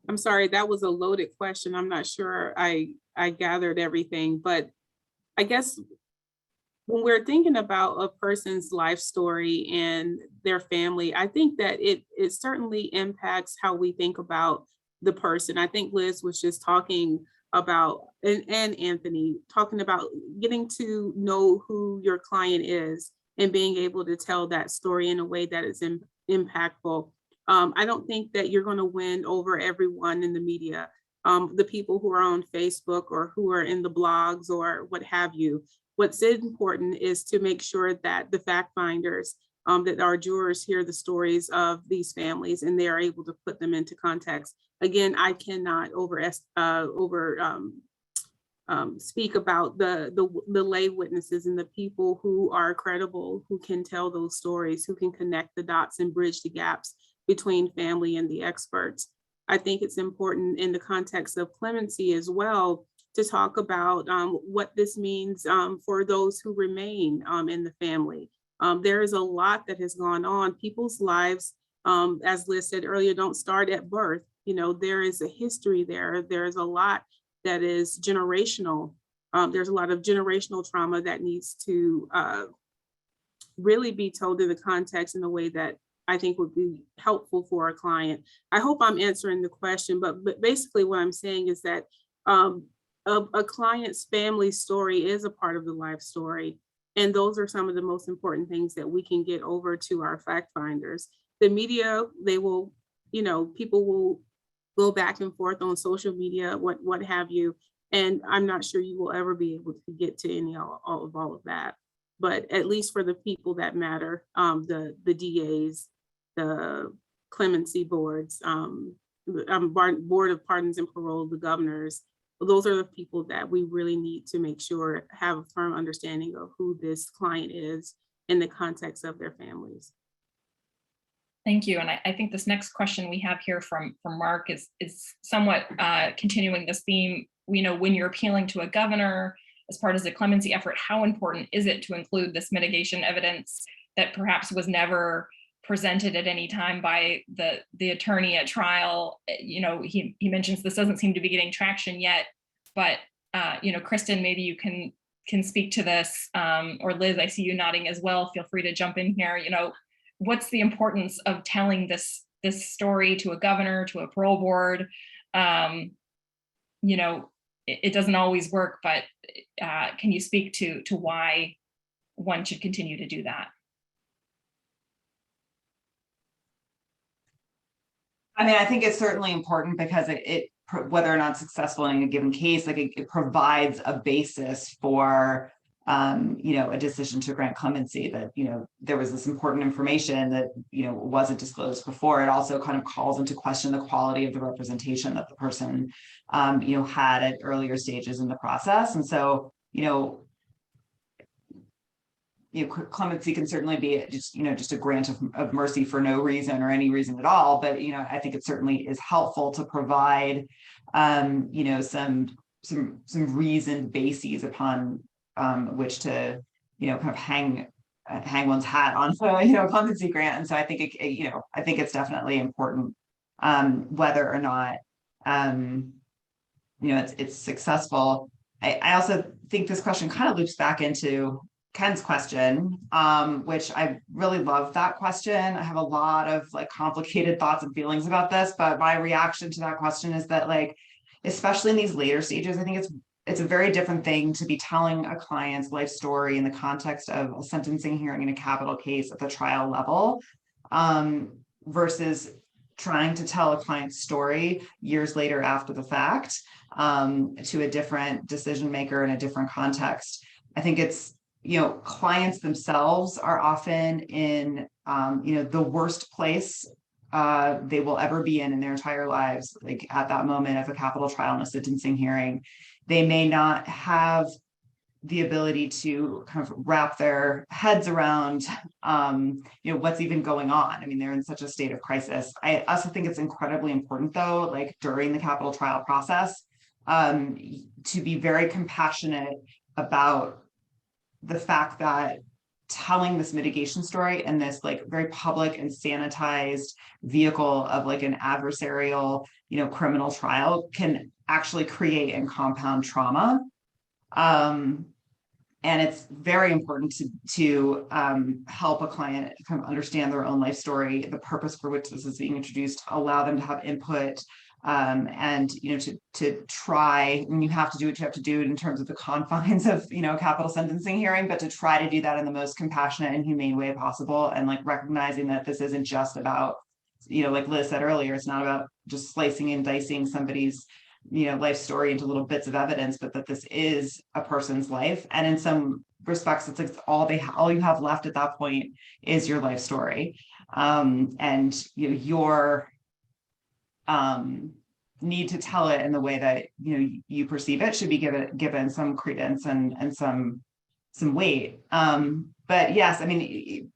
I'm sorry, that was a loaded question. I'm not sure I gathered everything, but I guess when we're thinking about a person's life story and their family, I think that it certainly impacts how we think about the person. I think Liz was just talking about, and Anthony, talking about getting to know who your client is and being able to tell that story in a way that is impactful. I don't think that you're going to win over everyone in the media, the people who are on Facebook or who are in the blogs or what have you. What's important is to make sure that the fact finders, that our jurors hear the stories of these families and they are able to put them into context. Again, I cannot speak about the lay witnesses and the people who are credible, who can tell those stories, who can connect the dots and bridge the gaps between family and the experts. I think it's important in the context of clemency as well to talk about what this means for those who remain in the family. There is a lot that has gone on. People's lives, as Liz said earlier, don't start at birth. You know, there is a history there. There's a lot that is generational. There's a lot of generational trauma that needs to really be told in the context in a way that I think would be helpful for a client. I hope I'm answering the question, but basically what I'm saying is that a client's family story is a part of the life story. And those are some of the most important things that we can get over to our fact finders. The media, they will, you know, people will go back and forth on social media, what have you. And I'm not sure you will ever be able to get to all of that. But at least for the people that matter, the DAs, the clemency boards, Board of Pardons and Parole, the governors, those are the people that we really need to make sure have a firm understanding of who this client is in the context of their families. Thank you. And I think this next question we have here from Mark is somewhat continuing this theme. You know, when you're appealing to a governor as part of the clemency effort, how important is it to include this mitigation evidence that perhaps was never presented at any time by the attorney at trial? You know, he mentions this doesn't seem to be getting traction yet, but you know, Kristen, maybe you can speak to this, or Liz, I see you nodding as well. Feel free to jump in here. You know, what's the importance of telling this story to a governor, to a parole board? You know, it doesn't always work, but can you speak to why one should continue to do that? I mean, I think it's certainly important because it whether or not successful in a given case, like it provides a basis for, you know, a decision to grant clemency, that, you know, there was this important information that, you know, wasn't disclosed before. It also kind of calls into question the quality of the representation that the person, you know, had at earlier stages in the process. And so, you know, clemency can certainly be just, you know, just a grant of mercy for no reason or any reason at all. But, you know, I think it certainly is helpful to provide, you know, some reasoned bases upon which to, you know, kind of hang one's hat on, you know, clemency grant. And so I think it, you know, I think it's definitely important, whether or not, you know, it's successful. I also think this question kind of loops back into Ken's question, which I really love that question. I have a lot of like complicated thoughts and feelings about this, but my reaction to that question is that, like, especially in these later stages, I think it's a very different thing to be telling a client's life story in the context of a sentencing hearing in a capital case at the trial level, versus trying to tell a client's story years later after the fact, to a different decision maker in a different context. I think it's, you know, clients themselves are often in, you know, the worst place they will ever be in their entire lives. Like at that moment of a capital trial and a sentencing hearing, they may not have the ability to kind of wrap their heads around, what's even going on. I mean, they're in such a state of crisis. I also think it's incredibly important, though, like during the capital trial process, to be very compassionate about the fact that telling this mitigation story in this like very public and sanitized vehicle of like an adversarial, criminal trial can actually create and compound trauma. And it's very important to help a client kind of understand their own life story, the purpose for which this is being introduced, allow them to have input, and to try, and you have to do what you have to do in terms of the confines of capital sentencing hearing, but to try to do that in the most compassionate and humane way possible, and like recognizing that this isn't just about, like Liz said earlier, it's not about just slicing and dicing somebody's life story into little bits of evidence, but that this is a person's life, and in some respects it's like all you have left at that point is your life story, and your need to tell it in the way that you perceive it should be given some credence and some weight. But yes, I mean,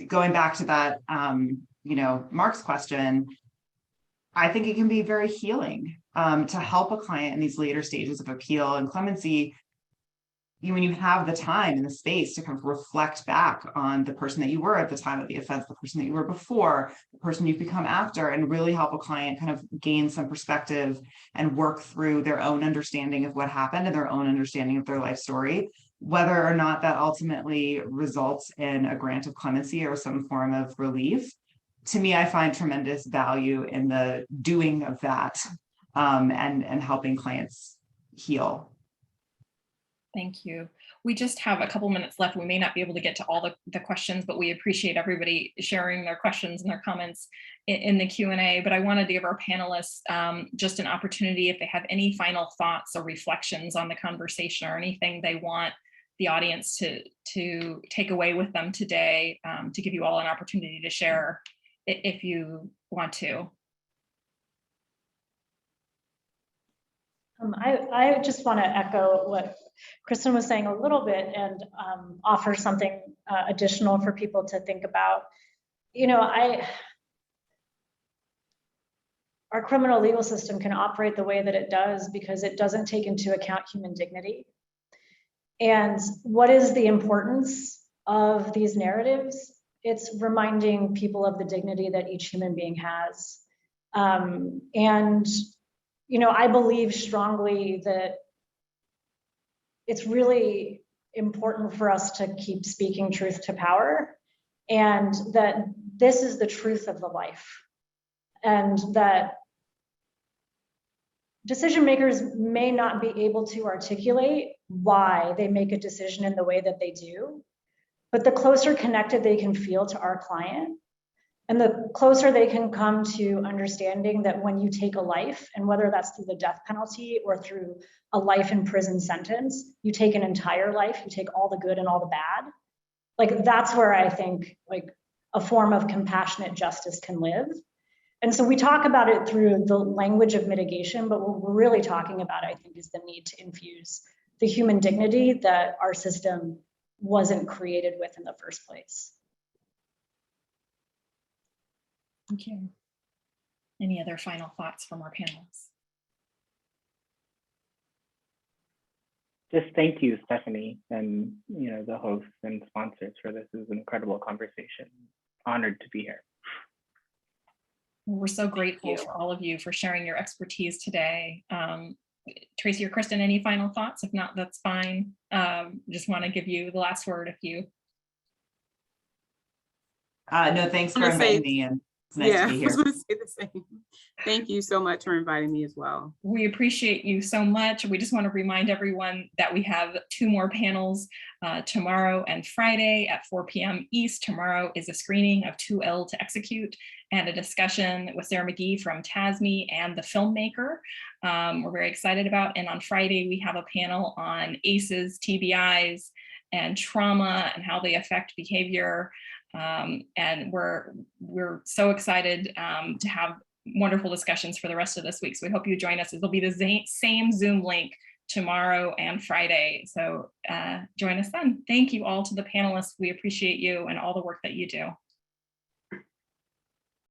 going back to that Mark's question, I think it can be very healing to help a client in these later stages of appeal and clemency, when you have the time and the space to kind of reflect back on the person that you were at the time of the offense, the person that you were before, the person you've become after, and really help a client kind of gain some perspective and work through their own understanding of what happened and their own understanding of their life story, whether or not that ultimately results in a grant of clemency or some form of relief. To me, I find tremendous value in the doing of that, and helping clients heal. Thank you. We just have a couple minutes left. We may not be able to get to all the questions, but we appreciate everybody sharing their questions and their comments in the Q&A. But I wanted to give our panelists just an opportunity, if they have any final thoughts or reflections on the conversation or anything they want the audience to take away with them today, to give you all an opportunity to share if you want to. I just want to echo what Kristen was saying a little bit and offer something additional for people to think about. Our criminal legal system can operate the way that it does because it doesn't take into account human dignity. And what is the importance of these narratives? It's reminding people of the dignity that each human being has. I believe strongly that it's really important for us to keep speaking truth to power, and that this is the truth of the life, and that decision makers may not be able to articulate why they make a decision in the way that they do, but the closer connected they can feel to our client, and the closer they can come to understanding that when you take a life, and whether that's through the death penalty or through a life in prison sentence, you take an entire life, you take all the good and all the bad. Like, that's where I think like a form of compassionate justice can live. And so we talk about it through the language of mitigation, but what we're really talking about, I think, is the need to infuse the human dignity that our system wasn't created with in the first place. Thank you. Any other final thoughts from our panelists? Just thank you, Stephanie, and the hosts and sponsors for this. Is an incredible conversation. Honored to be here. We're so grateful for all of you for sharing your expertise today. Tracy or Kristen, any final thoughts? If not, that's fine. Just want to give you the last word if you. No, thanks for inviting me in. It's nice to be here. I was going to say the same. Thank you so much for inviting me as well. We appreciate you so much. We just want to remind everyone that we have 2 more panels tomorrow and Friday at 4 p.m. East. Tomorrow is a screening of Too Ill to Execute and a discussion with Sarah McGee from TASME and the filmmaker. We're very excited about. And on Friday, we have a panel on ACEs, TBIs, and trauma and how they affect behavior. And we're so excited to have wonderful discussions for the rest of this week. So we hope you join us. It'll be the same Zoom link tomorrow and Friday. So join us then. Thank you all to the panelists. We appreciate you and all the work that you do.